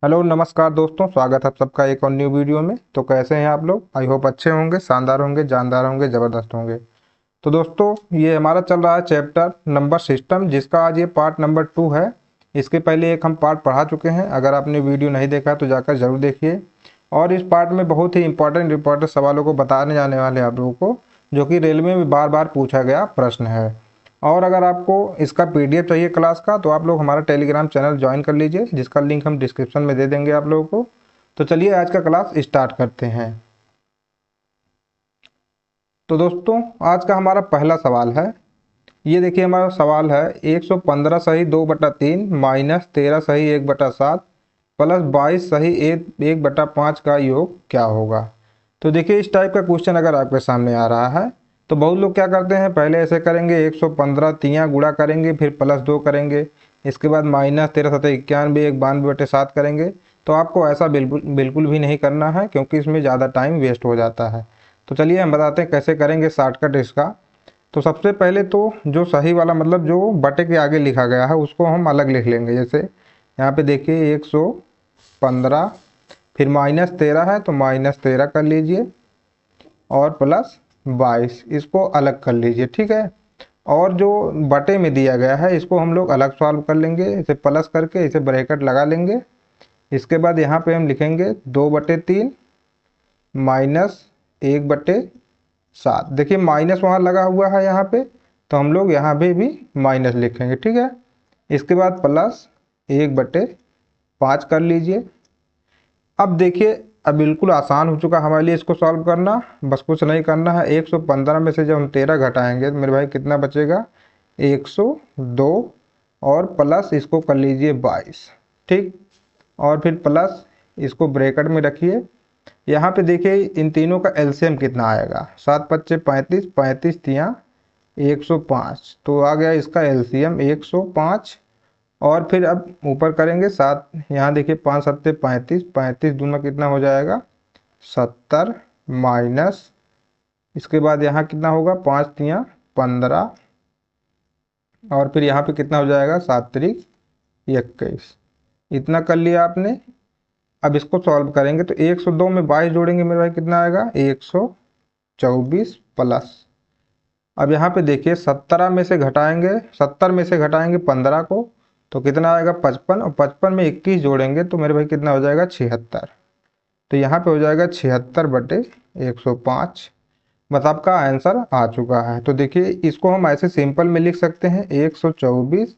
Hello नमस्कार दोस्तों, स्वागत है आप सबका एक और न्यू वीडियो में। तो कैसे हैं आप लोग? आई होप अच्छे होंगे, शानदार होंगे, जानदार होंगे, ज़बरदस्त होंगे। तो दोस्तों, ये हमारा चल रहा है चैप्टर नंबर सिस्टम, जिसका आज ये पार्ट नंबर 2 है। इसके पहले एक हम पार्ट पढ़ा चुके हैं। अगर आपने वीडियो नहीं देखा तो जाकर ज़रूर देखिए। और इस पार्ट में बहुत ही इंपॉर्टेंट सवालों को बताने जाने वाले हैं आप लोगों को, जो कि रेलवे में बार बार पूछा गया प्रश्न है। और अगर आपको इसका पीडीएफ चाहिए क्लास का, तो आप लोग हमारा टेलीग्राम चैनल ज्वाइन कर लीजिए, जिसका लिंक हम डिस्क्रिप्शन में दे देंगे आप लोगों को। तो चलिए आज का क्लास स्टार्ट करते हैं। तो दोस्तों, आज का हमारा पहला सवाल है। ये देखिए, हमारा सवाल है 115 सही 2/3 माइनस 13 सही 1/7 प्लस 22 सही 1/5 का योग क्या होगा। तो देखिए, इस टाइप का क्वेश्चन अगर आपके सामने आ रहा है तो बहुत लोग क्या करते हैं, पहले ऐसे करेंगे 115 तियाँ गुणा करेंगे, फिर +2 करेंगे, इसके बाद माइनस 13 सतह 91 92/7 करेंगे। तो आपको ऐसा बिल्कुल बिल्कुल भी नहीं करना है, क्योंकि इसमें ज़्यादा टाइम वेस्ट हो जाता है। तो चलिए हम बताते हैं कैसे करेंगे शॉर्टकट इसका। तो सबसे पहले तो जो सही वाला मतलब जो बटे के आगे लिखा गया है उसको हम अलग लिख लेंगे। जैसे यहाँ पे देखिए 115, फिर -13 है तो -13 कर लीजिए, और +22 इसको अलग कर लीजिए, ठीक है। और जो बटे में दिया गया है इसको हम लोग अलग सॉल्व कर लेंगे, इसे प्लस करके इसे ब्रैकेट लगा लेंगे। इसके बाद यहाँ पे हम लिखेंगे 2/3 -1/7। देखिए माइनस वहाँ लगा हुआ है यहाँ पे, तो हम लोग यहाँ पे भी माइनस लिखेंगे, ठीक है। इसके बाद +1/5 कर लीजिए। अब देखिए, अब बिल्कुल आसान हो चुका हमारे लिए इसको सॉल्व करना। बस कुछ नहीं करना है, 115 में से जब हम 13 घटाएंगे तो मेरे भाई कितना बचेगा, 102, और प्लस इसको कर लीजिए 22, ठीक। और फिर प्लस इसको ब्रैकेट में रखिए। यहाँ पे देखिए इन तीनों का एलसीएम कितना आएगा, 7×5 = 35, 35 तियाँ 105, तो आ गया इसका एलसीएम 105। और फिर अब ऊपर करेंगे 7, यहाँ देखिए 5×7 = 35, 35 दूना कितना हो जाएगा 70, माइनस इसके बाद यहाँ कितना होगा 5 तियाँ 15, और फिर यहाँ पे कितना हो जाएगा 7×3 = 21। इतना कर लिया आपने। अब इसको सॉल्व करेंगे तो 102 में 22 जोड़ेंगे मेरे भाई कितना आएगा 124 प्लस। अब यहाँ पे देखिए 17 में से घटाएंगे, 70 में से घटाएंगे 15 को, तो कितना आएगा 55, और 55 में 21 जोड़ेंगे तो मेरे भाई कितना हो जाएगा 76। तो यहाँ पे हो जाएगा 76/105। बस आपका आंसर आ चुका है। तो देखिए इसको हम ऐसे सिंपल में लिख सकते हैं 124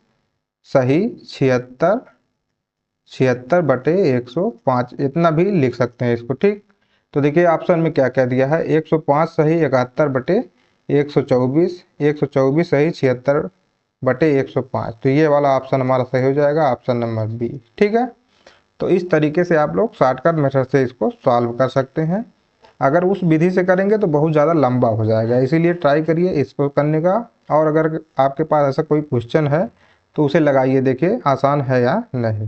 सही 76/105, इतना भी लिख सकते हैं इसको, ठीक। तो देखिए ऑप्शन में क्या क्या दिया है, 105 सही 71/124, 124 सही 76/105। तो ये वाला ऑप्शन हमारा सही हो जाएगा, ऑप्शन नंबर बी, ठीक है। तो इस तरीके से आप लोग शॉर्टकट मेथड से इसको सॉल्व कर सकते हैं। अगर उस विधि से करेंगे तो बहुत ज़्यादा लंबा हो जाएगा, इसीलिए ट्राई करिए इसको करने का। और अगर आपके पास ऐसा कोई क्वेश्चन है तो उसे लगाइए, देखिए आसान है या नहीं।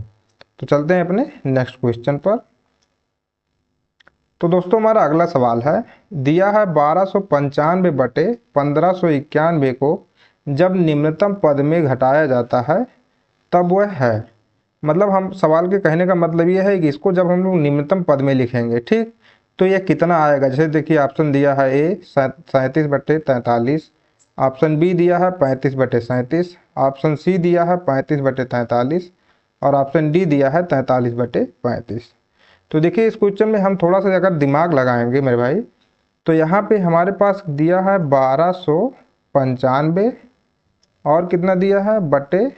तो चलते हैं अपने नेक्स्ट क्वेश्चन पर। तो दोस्तों, हमारा अगला सवाल है, दिया है 1295/1591 को जब निम्नतम पद में घटाया जाता है तब वह है। मतलब हम सवाल के कहने का मतलब ये है कि इसको जब हम लोग निम्नतम पद में लिखेंगे, ठीक, तो यह कितना आएगा। जैसे देखिए ऑप्शन दिया है ए 37/43, ऑप्शन बी दिया है 35/37, ऑप्शन सी दिया है 35/43, और ऑप्शन डी दिया है 43/35। तो देखिए इस क्वेश्चन में हम थोड़ा सा अगर दिमाग लगाएंगे मेरे भाई, तो यहाँ पे हमारे पास दिया है 1295, और कितना दिया है बटे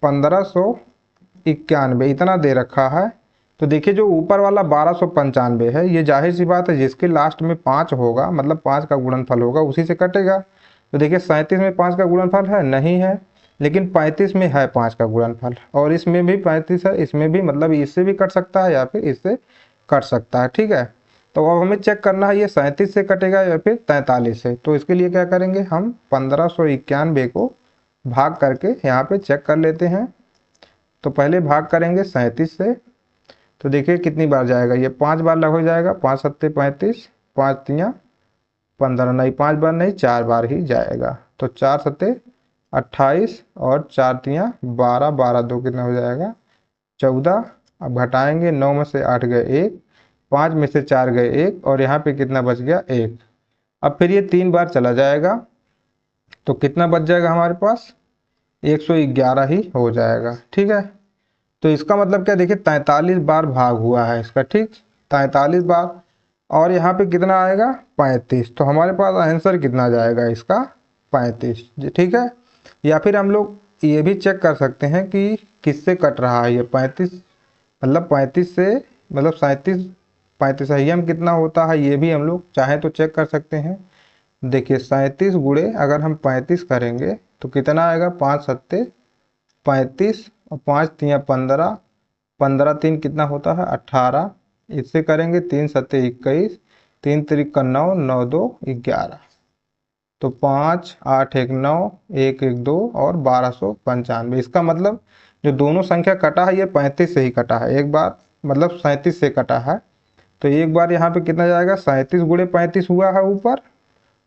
1591, इतना दे रखा है। तो देखिए जो ऊपर वाला 1295 है, ये जाहिर सी बात है जिसके लास्ट में 5 होगा, मतलब 5 का गुणनफल होगा, उसी से कटेगा। तो देखिए 37 में 5 का गुणनफल है नहीं है, लेकिन 35 में है 5 का गुणनफल, और इसमें भी 35 है, इसमें भी, मतलब इससे भी कट सकता है या फिर इससे कट सकता है, ठीक है। तो अब हमें चेक करना है ये 37 से कटेगा या फिर 43 से। तो इसके लिए क्या करेंगे, हम 1591 को भाग करके यहाँ पे चेक कर लेते हैं। तो पहले भाग करेंगे 37 से, तो देखिए कितनी बार जाएगा, ये 5 बार लग हो जाएगा, 5×7 = 35, 5 तियाँ 15, नहीं 5 बार नहीं 4 बार ही जाएगा। तो 4×7 = 28, और 4 तियाँ 12, 12 2 कितना हो जाएगा 14, अब घटाएंगे, 9 में से 8 गए 1, 5 में से 4 गए 1, और यहाँ पे कितना बच गया 1। अब फिर ये 3 बार चला जाएगा तो कितना बच जाएगा हमारे पास, 111 ही हो जाएगा। ठीक है, तो इसका मतलब क्या, देखिए 43 बार भाग हुआ है इसका, ठीक 43 बार, और यहाँ पे कितना आएगा 35, तो हमारे पास आंसर कितना जाएगा इसका 35 जी। ठीक है, या फिर हम लोग ये भी चेक कर सकते हैं कि किससे कट रहा है ये 35, मतलब 35 से, मतलब 37, 35 हम कितना होता है ये भी हम लोग चाहें तो चेक कर सकते हैं। देखिए 37 गुणे अगर हम 35 करेंगे तो कितना आएगा, 5 सत्ते 35 और 5 तिया 15, 15 3 कितना होता है 18, इससे करेंगे 3 सत्ते 21, 3 तिरिक का 9, 9 2 11, तो 5 8 1 9 1 1 2 और 1295। इसका मतलब जो दोनों संख्या कटा है ये 35 से ही कटा है, एक बार मतलब 37 से कटा है, तो एक बार यहाँ पे कितना जाएगा 37 गुणे 35 हुआ है ऊपर,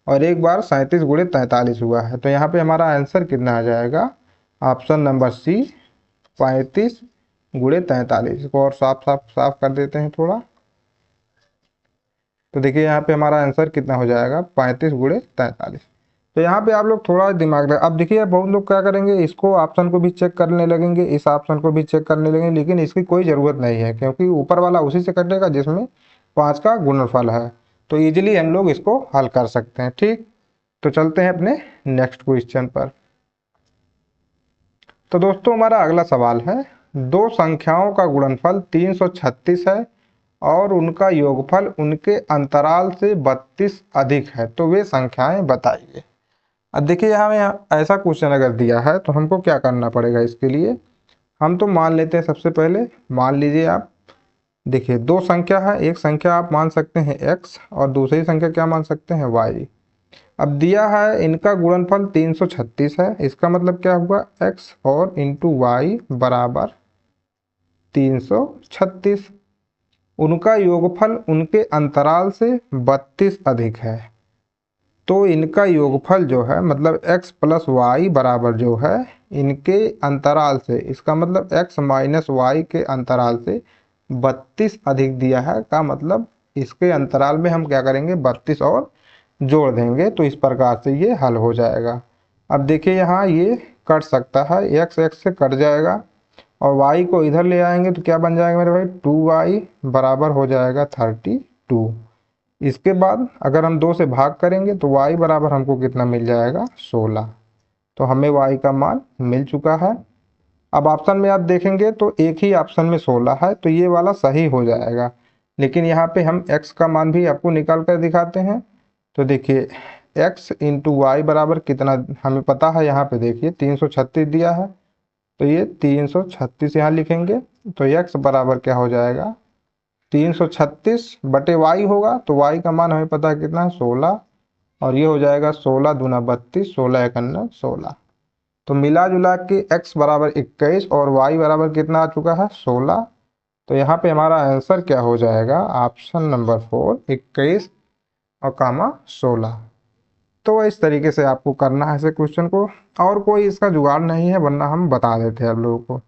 और एक बार 37 गुणे 43 हुआ है, तो यहाँ पे हमारा आंसर कितना आ जाएगा, ऑप्शन नंबर सी 35 गुणे 43। इसको और साफ कर देते हैं थोड़ा, तो देखिए यहाँ पे हमारा आंसर कितना हो जाएगा 35 गुणे 43। तो यहाँ पे आप लोग थोड़ा दिमाग लगा, अब देखिए बहुत लोग क्या करेंगे, इसको ऑप्शन को भी चेक करने लगेंगे, इस ऑप्शन को भी चेक करने लगेंगे, लेकिन इसकी कोई ज़रूरत नहीं है क्योंकि ऊपर वाला उसी से कटेगा जिसमें 5 का गुणनफल है, तो ईजिली हम लोग इसको हल कर सकते हैं। ठीक, तो चलते हैं अपने नेक्स्ट क्वेश्चन पर। तो दोस्तों हमारा अगला सवाल है, दो संख्याओं का गुणनफल 336 है और उनका योगफल उनके अंतराल से 32 अधिक है, तो वे संख्याएं बताइए। अब देखिए यहाँ ऐसा क्वेश्चन अगर दिया है तो हमको क्या करना पड़ेगा, इसके लिए हम तो मान लेते हैं, सबसे पहले मान लीजिए आप, देखिए दो संख्या है, एक संख्या आप मान सकते हैं x और दूसरी संख्या क्या मान सकते हैं y। अब दिया है इनका गुणनफल 336 है, इसका मतलब क्या हुआ x और इंटू वाई बराबर 336, उनका योगफल उनके अंतराल से 32 अधिक है, तो इनका योगफल जो है मतलब x प्लस वाई बराबर जो है इनके अंतराल से, इसका मतलब x माइनस वाई के अंतराल से 32 अधिक दिया है, का मतलब इसके अंतराल में हम क्या करेंगे 32 और जोड़ देंगे, तो इस प्रकार से ये हल हो जाएगा। अब देखिए यहाँ ये कट सकता है, x से कट जाएगा और y को इधर ले आएंगे तो क्या बन जाएगा मेरे भाई 2y बराबर हो जाएगा 32। इसके बाद अगर हम 2 से भाग करेंगे तो y बराबर हमको कितना मिल जाएगा 16, तो हमें y का मान मिल चुका है। अब ऑप्शन में आप देखेंगे तो एक ही ऑप्शन में 16 है, तो ये वाला सही हो जाएगा, लेकिन यहाँ पे हम x का मान भी आपको निकाल कर दिखाते हैं। तो देखिए x इंटू वाई बराबर कितना हमें पता है, यहाँ पे देखिए 336 दिया है, तो ये 336 यहाँ लिखेंगे, तो x बराबर क्या हो जाएगा 336 बटे y होगा, तो y का मान हमें पता है कितना है 16, और ये हो जाएगा 16 दूना 32, 16 एकन्ना 16, तो मिला जुला के x बराबर 21 और y बराबर कितना आ चुका है 16, तो यहाँ पे हमारा आंसर क्या हो जाएगा ऑप्शन नंबर 4 21 और कामा 16। तो इस तरीके से आपको करना है ऐसे क्वेश्चन को, और कोई इसका जुगाड़ नहीं है, वरना हम बता देते हैं आप लोगों को।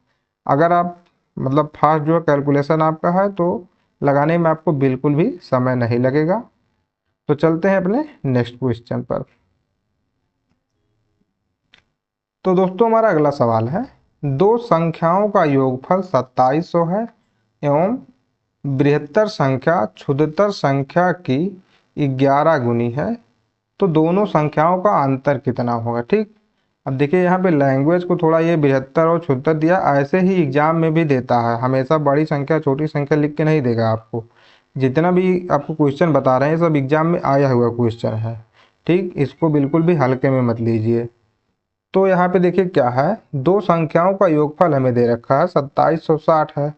अगर आप मतलब फास्ट जो कैलकुलेशन आपका है तो लगाने में आपको बिल्कुल भी समय नहीं लगेगा। तो चलते हैं अपने नेक्स्ट क्वेश्चन पर। तो दोस्तों हमारा अगला सवाल है, दो संख्याओं का योगफल 2700 है एवं बृहत्तर संख्या क्षुद्रतर संख्या की 11 गुनी है, तो दोनों संख्याओं का अंतर कितना होगा। ठीक, अब देखिए यहाँ पे लैंग्वेज को थोड़ा ये 72 और 76 दिया, ऐसे ही एग्जाम में भी देता है, हमेशा बड़ी संख्या छोटी संख्या लिख के नहीं देगा आपको, जितना भी आपको क्वेश्चन बता रहे हैं सब एग्जाम में आया हुआ क्वेश्चन है। ठीक, इसको बिल्कुल भी हल्के में मत लीजिए। तो यहाँ पे देखिए क्या है, दो संख्याओं का योगफल हमें दे रखा है 2760 है,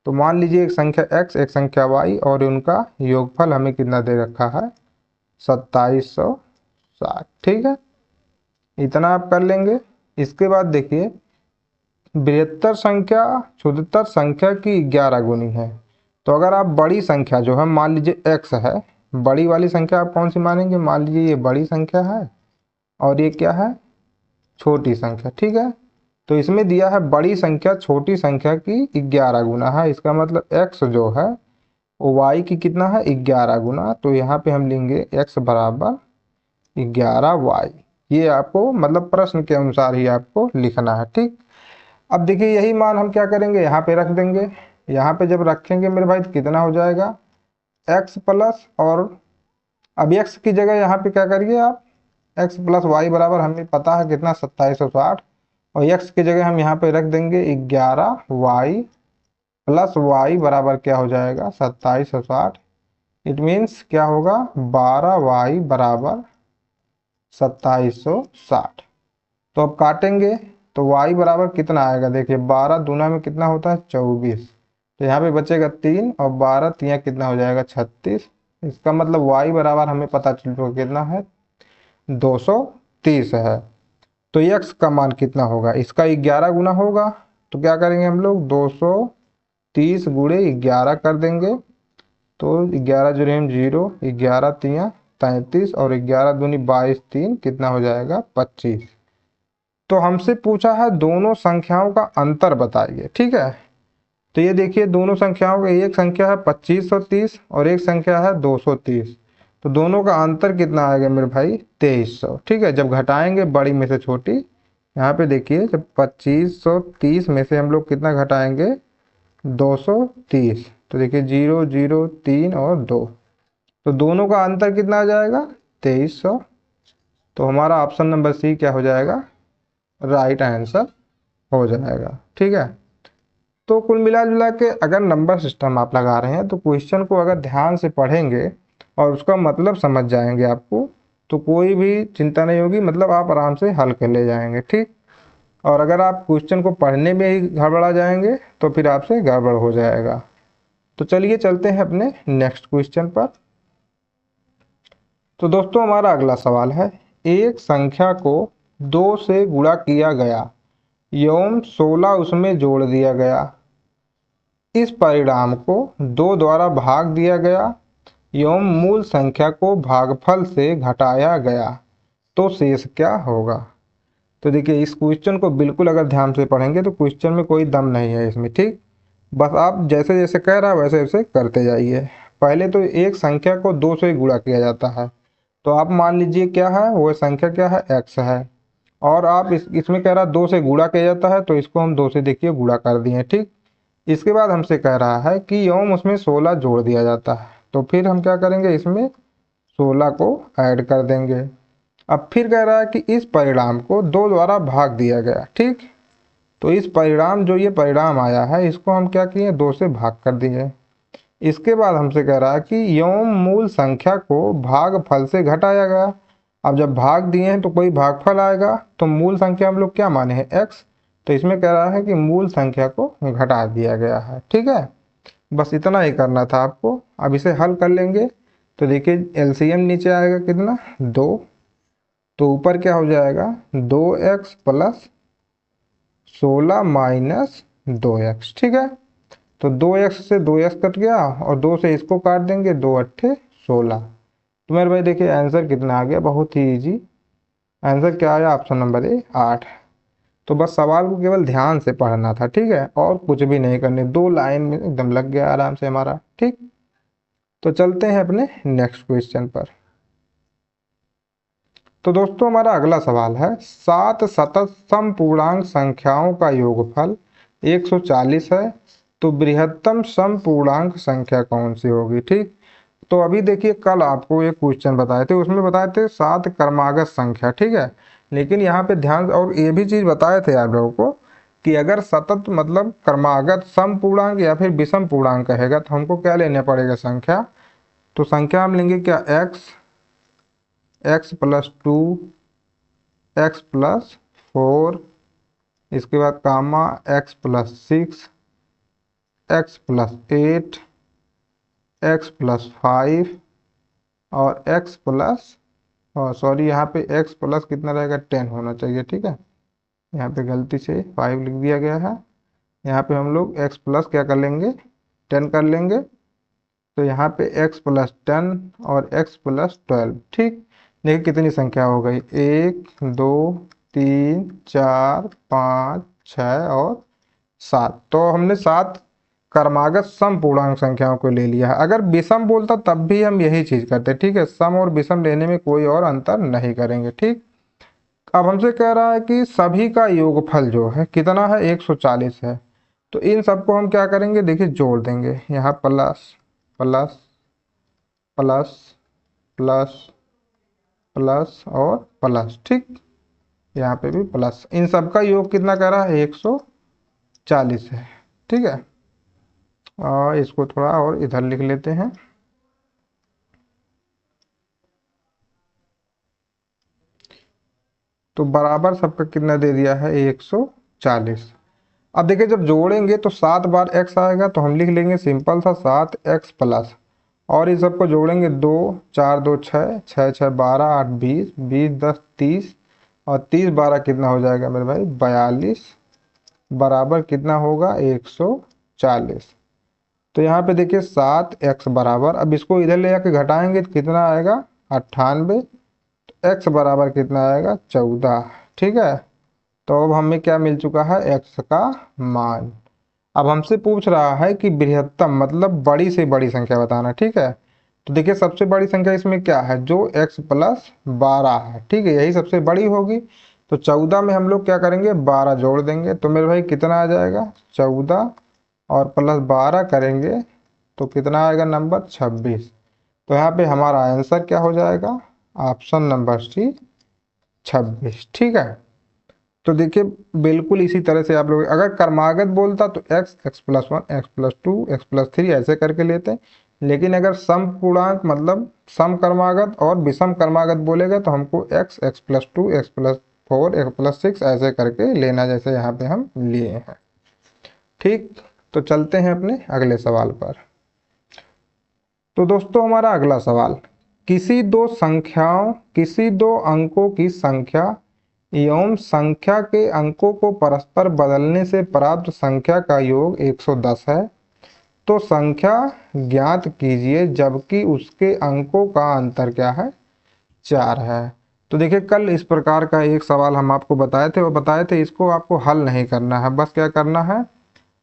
तो मान लीजिए एक संख्या x एक संख्या y और उनका योगफल हमें कितना दे रखा है 2760। ठीक है, इतना आप कर लेंगे। इसके बाद देखिए बृहत्तर संख्या क्षुद्रतर संख्या की 11 गुनी है, तो अगर आप बड़ी संख्या जो है मान लीजिए x है, बड़ी वाली संख्या आप कौन सी मानेंगे, मान लीजिए ये बड़ी संख्या है और ये क्या है छोटी संख्या। ठीक है, तो इसमें दिया है बड़ी संख्या छोटी संख्या की 11 गुना है, इसका मतलब x जो है वो y की कितना है 11 गुना। तो यहाँ पे हम लेंगे x बराबर 11y। ये आपको मतलब प्रश्न के अनुसार ही आपको लिखना है, ठीक। अब देखिए यही मान हम क्या करेंगे, यहाँ पे रख देंगे। यहाँ पे जब रखेंगे मेरे भाई तो कितना हो जाएगा x प्लस, और अब x की जगह यहाँ पे क्या करिए आप, x प्लस वाई बराबर हमें पता है कितना 2760, और x की जगह हम यहाँ पे रख देंगे 11y प्लस वाई बराबर क्या हो जाएगा 2760। इट मीन्स क्या होगा 12y बराबर 2760। तो अब काटेंगे तो y बराबर कितना आएगा, देखिए 12 दूना में कितना होता है 24, तो यहाँ पे बचेगा 3 और 12 तिया कितना हो जाएगा 36। इसका मतलब y बराबर हमें पता चल चुका कितना है 230 है। तो x का मान कितना होगा, इसका 11 गुना होगा। तो क्या करेंगे हम लोग 230 गुणे 11 कर देंगे। तो 11 जोड़े हम 0, 11 तिया 33 और 11 दूनी 22, 3 कितना हो जाएगा 25। तो हमसे पूछा है दोनों संख्याओं का अंतर बताइए, ठीक है। तो ये देखिए दोनों संख्याओं का, एक संख्या है 2530 और एक संख्या है 230। तो दोनों का अंतर कितना आएगा मेरे भाई 2300, ठीक है। जब घटाएंगे बड़ी में से छोटी, यहाँ पे देखिए जब 2530 में से हम लोग कितना घटाएंगे 230, तो देखिए 0 0 3 और 2, तो दोनों का अंतर कितना आ जाएगा 2300। तो हमारा ऑप्शन नंबर सी क्या हो जाएगा, राइट आंसर हो जाएगा, ठीक है। तो कुल मिला जुला के अगर नंबर सिस्टम आप लगा रहे हैं तो क्वेश्चन को अगर ध्यान से पढ़ेंगे और उसका मतलब समझ जाएंगे आपको, तो कोई भी चिंता नहीं होगी, मतलब आप आराम से हल कर ले जाएंगे, ठीक। और अगर आप क्वेश्चन को पढ़ने में ही गड़बड़ा जाएंगे तो फिर आपसे गड़बड़ हो जाएगा। तो चलिए चलते हैं अपने नेक्स्ट क्वेश्चन पर। तो दोस्तों हमारा अगला सवाल है, एक संख्या को 2 से गुणा किया गया एवं 16 उसमें जोड़ दिया गया। इस परिणाम को 2 द्वारा भाग दिया गया एवं मूल संख्या को भागफल से घटाया गया, तो शेष क्या होगा। तो देखिए इस क्वेश्चन को बिल्कुल अगर ध्यान से पढ़ेंगे तो क्वेश्चन में कोई दम नहीं है इसमें, ठीक। बस आप जैसे जैसे कह रहा है वैसे वैसे करते जाइए। पहले तो एक संख्या को 2 से गुणा किया जाता है, तो आप मान लीजिए क्या है वो संख्या क्या है x है, और आप इसमें कह रहा है 2 से गुणा किया जाता है, तो इसको हम 2 से देखिए गुणा कर दिए, ठीक। इसके बाद हमसे कह रहा है कि एवं उसमें 16 जोड़ दिया जाता है, तो फिर हम क्या करेंगे इसमें 16 को ऐड कर देंगे। अब फिर कह रहा है कि इस परिणाम को 2 द्वारा भाग दिया गया, ठीक। तो इस परिणाम जो ये परिणाम आया है इसको हम क्या किए 2 से भाग कर दिए। इसके बाद हमसे कह रहा है कि एवं मूल संख्या को भागफल से घटाया गया। अब जब भाग दिए हैं तो कोई भागफल आएगा, तो मूल संख्या हम लोग क्या माने हैं x, तो इसमें कह रहा है कि मूल संख्या को घटा दिया गया है, ठीक है। बस इतना ही करना था आपको। अब इसे हल कर लेंगे तो देखिए एलसीएम नीचे आएगा कितना 2, तो ऊपर क्या हो जाएगा 2x प्लस 16 माइनस 2x, ठीक है। तो 2x से 2x कट गया और 2 से इसको काट देंगे, 2 अट्ठे 16। तो मेरे भाई देखिए आंसर कितना आ गया, बहुत ही इजी आंसर क्या आया, ऑप्शन नंबर ए 8। तो बस सवाल को केवल ध्यान से पढ़ना था, ठीक है, और कुछ भी नहीं करने, 2 लाइन में एकदम लग गया आराम से हमारा, ठीक। तो चलते हैं अपने नेक्स्ट क्वेश्चन पर। तो दोस्तों हमारा अगला सवाल है, 7 सतत समपूर्णांक संख्याओं का योगफल 140 है, तो बृहत्तम समपूर्णांक संख्या कौन सी होगी, ठीक। तो अभी देखिए कल आपको एक क्वेश्चन बताए थे, उसमें बताए थे 7 क्रमागत संख्या, ठीक है। लेकिन यहाँ पे ध्यान, और ये भी चीज बताए थे आप लोगों को कि अगर सतत मतलब क्रमागत समपूर्णांक या फिर विषम पूर्णांक कहेगा तो हमको क्या लेना पड़ेगा संख्या। तो संख्या हम लेंगे क्या x प्लस 2, x प्लस 4, इसके बाद कामा x plus 6, x plus 8, x plus 5 और x प्लस, और सॉरी यहाँ पे x प्लस कितना रहेगा 10 होना चाहिए, ठीक है। यहाँ पे गलती से 5 लिख दिया गया है। यहाँ पे हम लोग x प्लस क्या कर लेंगे 10 कर लेंगे। तो यहाँ पे x प्लस 10 और x प्लस 12, ठीक। देखिए कितनी संख्या हो गई 1 2 3 4 5 6 और 7। तो हमने 7 क्रमागत सम पूर्णांक संख्याओं को ले लिया है। अगर विषम बोलता तब भी हम यही चीज करते, ठीक है। सम और विषम लेने में कोई और अंतर नहीं करेंगे, ठीक। अब हमसे कह रहा है कि सभी का योगफल जो है कितना है, 140 है। तो इन सबको हम क्या करेंगे, देखिए जोड़ देंगे। यहाँ plus plus plus plus plus और प्लस, ठीक। यहाँ पे भी प्लस। इन सबका योग कितना कह रहा है, 140 है, ठीक है। और इसको थोड़ा और इधर लिख लेते हैं। तो बराबर सबका कितना दे दिया है, 140। अब देखिए जब जोड़ेंगे तो 7 बार x आएगा, तो हम लिख लेंगे सिंपल सा 7x प्लस, और इस सबको जोड़ेंगे 2 4 2 6 6 6 12 8 20 20 10 30, और 30 12 कितना हो जाएगा मेरे भाई, 42, बराबर कितना होगा, 140। तो यहाँ पे देखिए 7x बराबर, अब इसको इधर ले जाके घटाएंगे तो कितना आएगा, 98। x बराबर कितना आएगा, 14, ठीक है। तो अब हमें क्या मिल चुका है, x का मान। अब हमसे पूछ रहा है कि बृहत्तम मतलब बड़ी से बड़ी संख्या बताना, ठीक है। तो देखिए सबसे बड़ी संख्या इसमें क्या है, जो x प्लस 12 है, ठीक है, यही सबसे बड़ी होगी। तो 14 में हम लोग क्या करेंगे, 12 जोड़ देंगे। तो मेरे भाई कितना आ जाएगा, 14 और प्लस 12 करेंगे तो कितना आएगा नंबर, 26। तो यहाँ पे हमारा आंसर क्या हो जाएगा, ऑप्शन नंबर सी, 26, ठीक है। तो देखिए बिल्कुल इसी तरह से आप लोग, अगर क्रमागत बोलता तो x x plus 1 x plus 2 x plus 3 ऐसे करके लेते हैं। लेकिन अगर सम पूर्णांक मतलब सम क्रमागत और विषम क्रमागत बोलेगा तो हमको x x plus 2 x plus 4 x plus 6 ऐसे करके लेना, जैसे यहाँ पे हम लिए हैं, ठीक। तो चलते हैं अपने अगले सवाल पर। तो दोस्तों हमारा अगला सवाल, किसी दो अंकों की संख्या एवं संख्या के अंकों को परस्पर बदलने से प्राप्त संख्या का योग 110 है। तो संख्या ज्ञात कीजिए जबकि उसके अंकों का अंतर क्या है, 4 है। तो देखिए कल इस प्रकार का एक सवाल हम आपको बताए थे, वो बताए थे इसको आपको हल नहीं करना है, बस क्या करना है,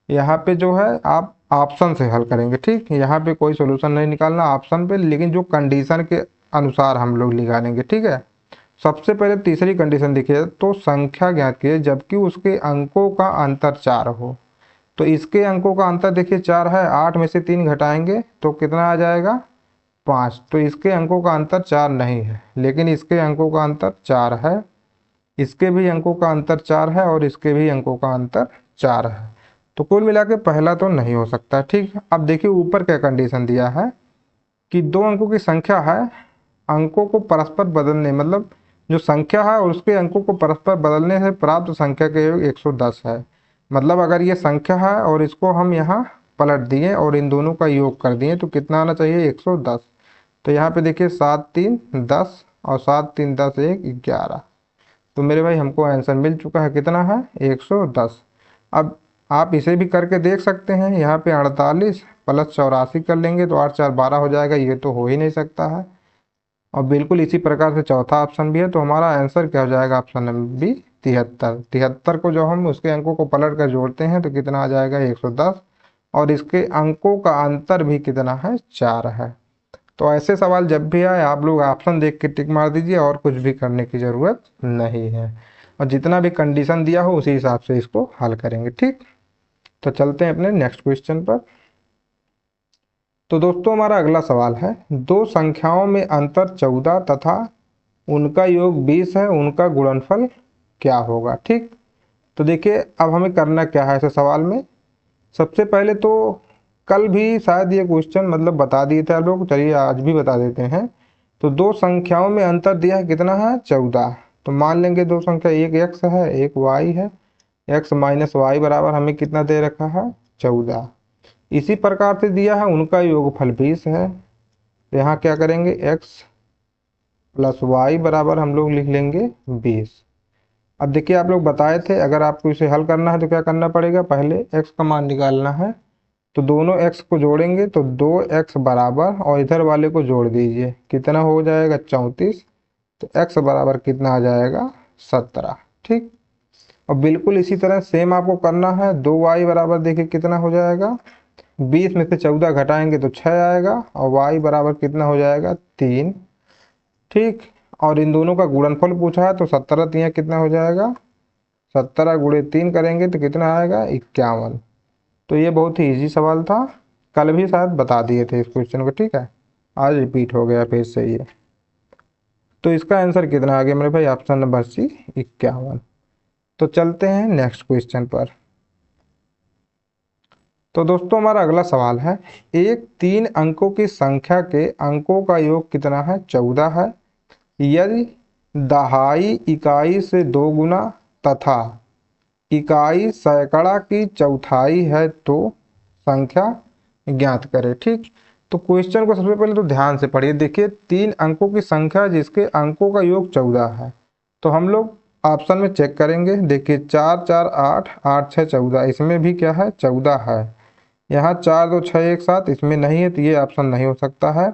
यहाँ पे जो है आप ऑप्शन से हल करेंगे, ठीक। यहाँ पे कोई सोल्यूशन नहीं निकालना ऑप्शन पे, लेकिन जो कंडीशन के अनुसार हम लोग निकालेंगे, ठीक है। सबसे पहले तीसरी कंडीशन देखिए, तो संख्या ज्ञात कीजिए जबकि उसके अंकों का अंतर 4 हो। तो इसके अंकों का अंतर देखिए 4 है, 8 में से 3 घटाएंगे तो कितना आ जाएगा, 5। तो इसके अंकों का अंतर 4 नहीं है, लेकिन इसके अंकों का अंतर 4 है, इसके भी अंकों का अंतर 4 है, और इसके भी अंकों का अंतर 4 है। तो कुल मिला के पहला तो नहीं हो सकता, ठीक। अब देखिए ऊपर क्या कंडीशन दिया है कि दो अंकों की संख्या है, अंकों को परस्पर बदलने मतलब जो संख्या है और उसके अंकों को परस्पर बदलने से प्राप्त संख्या का योग 110 है। मतलब अगर ये संख्या है और इसको हम यहाँ पलट दिए और इन दोनों का योग कर दिए तो कितना आना चाहिए, 110। तो यहाँ पे देखिए 7 3 10 और 7 3 10 1 11। तो मेरे भाई हमको आंसर मिल चुका है, कितना है, 110। अब आप इसे भी करके देख सकते हैं, यहाँ पे 48 प्लस 84 कर लेंगे तो 8 4 12 हो जाएगा, ये तो हो ही नहीं सकता है। और बिल्कुल इसी प्रकार से चौथा ऑप्शन भी है। तो हमारा आंसर क्या हो जाएगा, ऑप्शन नंबर बी, 73। 73 को जब हम उसके अंकों को पलट कर जोड़ते हैं तो कितना आ जाएगा, 110, और इसके अंकों का अंतर भी कितना है, 4 है। तो ऐसे सवाल जब भी आए आप लोग ऑप्शन देख के टिक मार दीजिए, और कुछ भी करने की ज़रूरत नहीं है, और जितना भी कंडीशन दिया हो उसी हिसाब से इसको हल करेंगे, ठीक। तो चलते हैं अपने नेक्स्ट क्वेश्चन पर। तो दोस्तों हमारा अगला सवाल है, दो संख्याओं में अंतर 14 तथा उनका योग 20 है, उनका गुणनफल क्या होगा, ठीक। तो देखिए अब हमें करना क्या है ऐसे सवाल में। सबसे पहले तो कल भी शायद ये क्वेश्चन मतलब बता दिए थे आप लोग, चलिए आज भी बता देते हैं। तो दो संख्याओं में अंतर दिया है, कितना है, 14। तो मान लेंगे दो संख्या, एक x है एक y है, x माइनस वाई बराबर हमें कितना दे रखा है, 14। इसी प्रकार से दिया है उनका योगफल 20 है। तो यहाँ क्या करेंगे, x प्लस वाई बराबर हम लोग लिख लेंगे 20। अब देखिए आप लोग बताए थे अगर आपको इसे हल करना है तो क्या करना पड़ेगा, पहले x का मान निकालना है। तो दोनों x को जोड़ेंगे तो 2x बराबर, और इधर वाले को जोड़ दीजिए, कितना हो जाएगा, 34। तो x बराबर कितना आ जाएगा, 17, ठीक। और बिल्कुल इसी तरह सेम आपको करना है। 2y बराबर देखिए कितना हो जाएगा, 20 में से 14 घटाएंगे तो 6 आएगा और y बराबर कितना हो जाएगा 3। ठीक, और इन दोनों का गुणनफल पूछा है तो 17 तिया कितना हो जाएगा, 17 गुणे 3 करेंगे तो कितना आएगा 51। तो ये बहुत ही इजी सवाल था, कल भी शायद बता दिए थे इस क्वेश्चन को। ठीक है, आज रिपीट हो गया फिर से ये। तो इसका आंसर कितना आ गया मेरे भाई, ऑप्शन नंबर सी 51। तो चलते हैं नेक्स्ट क्वेश्चन पर। तो दोस्तों हमारा अगला सवाल है, एक 3 अंकों की संख्या के अंकों का योग कितना है, 14 है। यदि दहाई इकाई से 2 गुना तथा इकाई सैकड़ा की चौथाई है तो संख्या ज्ञात करें। ठीक, तो क्वेश्चन को सबसे पहले तो ध्यान से पढ़िए। देखिए 3 अंकों की संख्या जिसके अंकों का योग 14 है, तो हम लोग ऑप्शन में चेक करेंगे। देखिए 4 4 8, 8 6 14, इसमें भी क्या है 14 है। यहाँ 4 2 6 1 7, इसमें नहीं है तो ये ऑप्शन नहीं हो सकता है।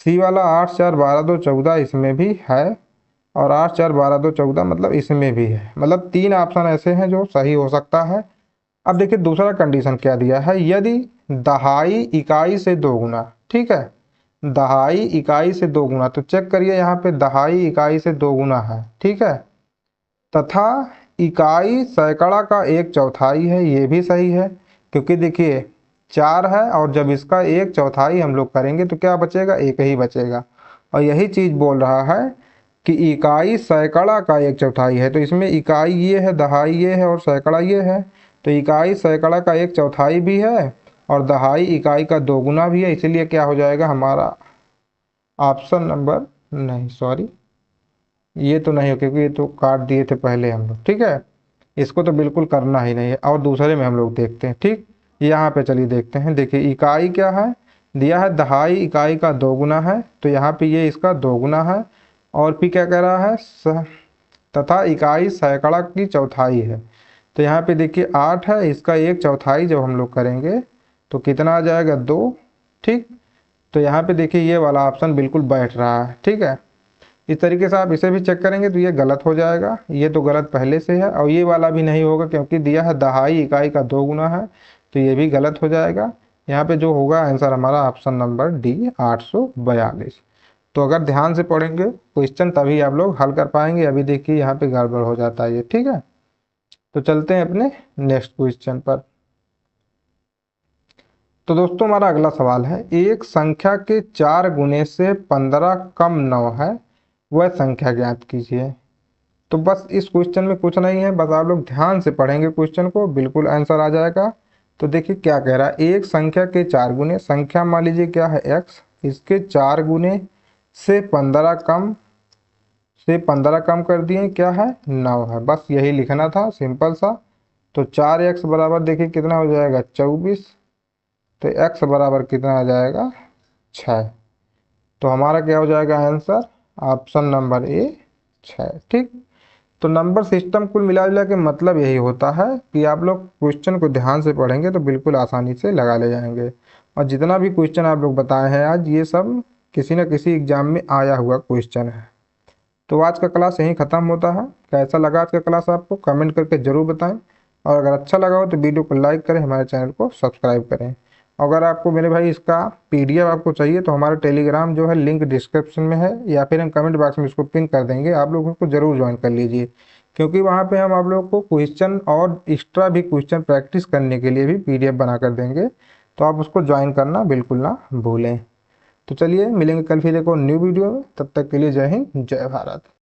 सी वाला 8 4 12 2 14, इसमें भी है। और 8 4 12 2 14 मतलब इसमें भी है। मतलब 3 ऑप्शन ऐसे हैं जो सही हो सकता है। अब देखिए दूसरा कंडीशन क्या दिया है, यदि दहाई इकाई से 2 गुना। ठीक है, दहाई इकाई से 2 गुना, तो चेक करिए यहाँ पे दहाई इकाई से 2 गुना है। ठीक है, तथा इकाई सैकड़ा का 1/4 है, ये भी सही है। क्योंकि देखिए 4 है और जब इसका 1/4 हम लोग करेंगे तो क्या बचेगा, 1 ही बचेगा। और यही चीज बोल रहा है कि इकाई सैकड़ा का 1/4 है, तो इसमें इकाई ये है, दहाई ये है और सैकड़ा ये है। तो इकाई सैकड़ा का 1/4 भी है और दहाई इकाई का 2 गुना भी है, इसलिए क्या हो जाएगा हमारा ऑप्शन नंबर, नहीं सॉरी ये तो नहीं हो, क्योंकि ये तो काट दिए थे पहले हम लोग। ठीक है, इसको तो बिल्कुल करना ही नहीं है और दूसरे में हम लोग देखते हैं। ठीक, यहाँ पे चलिए देखते हैं। देखिए इकाई क्या है दिया है, दहाई इकाई का 2 गुना है, तो यहाँ पे ये इसका 2 गुना है। और फिर क्या कह रहा है, तथा इकाई सैकड़ा की चौथाई है, तो यहाँ पे देखिए 8 है, इसका 1/4 जब हम लोग करेंगे तो कितना आ जाएगा 2। ठीक, तो यहाँ पे देखिए ये वाला ऑप्शन बिल्कुल बैठ रहा है। ठीक है, इस तरीके से आप इसे भी चेक करेंगे तो ये गलत हो जाएगा, ये तो गलत पहले से है। और ये वाला भी नहीं होगा क्योंकि दिया है दहाई इकाई का 2 गुना है, तो ये भी गलत हो जाएगा। यहाँ पे जो होगा आंसर हमारा ऑप्शन नंबर डी 842। तो अगर ध्यान से पढ़ेंगे क्वेश्चन तभी आप लोग हल कर पाएंगे। अभी देखिए यहाँ पे गड़बड़ हो जाता है ये। ठीक है, तो चलते हैं अपने नेक्स्ट क्वेश्चन पर। तो दोस्तों हमारा अगला सवाल है, एक संख्या के 4 गुने से 15 कम 9 है, वह संख्या ज्ञात कीजिए। तो बस इस क्वेश्चन में कुछ नहीं है, बस आप लोग ध्यान से पढ़ेंगे क्वेश्चन को, बिल्कुल आंसर आ जाएगा। तो देखिए क्या कह रहा है, एक संख्या के 4 गुने, संख्या मान लीजिए क्या है x, इसके 4 गुने से 15 कम, से 15 कम कर दिए क्या है 9 है, बस यही लिखना था सिंपल सा। तो 4x बराबर देखिए कितना हो जाएगा 24, तो x बराबर कितना आ जाएगा 6। तो हमारा क्या हो जाएगा आंसर, ऑप्शन नंबर ए 6। ठीक, तो नंबर सिस्टम कुल मिला जुला के मतलब यही होता है कि आप लोग क्वेश्चन को ध्यान से पढ़ेंगे तो बिल्कुल आसानी से लगा ले जाएंगे। और जितना भी क्वेश्चन आप लोग बताए हैं आज, ये सब किसी न किसी एग्जाम में आया हुआ क्वेश्चन है। तो आज का क्लास यहीं ख़त्म होता है। कैसा लगा आज का क्लास आपको कमेंट करके ज़रूर बताएं। और अगर अच्छा लगा हो तो वीडियो को लाइक करें, हमारे चैनल को सब्सक्राइब करें। अगर आपको मेरे भाई इसका PDF आपको चाहिए तो हमारा टेलीग्राम जो है लिंक डिस्क्रिप्शन में है, या फिर हम कमेंट बॉक्स में इसको पिन कर देंगे, आप लोग उसको ज़रूर ज्वाइन कर लीजिए। क्योंकि वहाँ पे हम आप लोगों को क्वेश्चन और एक्स्ट्रा भी क्वेश्चन प्रैक्टिस करने के लिए भी PDF बना कर देंगे, तो आप उसको ज्वाइन करना बिल्कुल ना भूलें। तो चलिए मिलेंगे कल फिर एक और न्यू वीडियो में, तब तक के लिए जय हिंद जय भारत।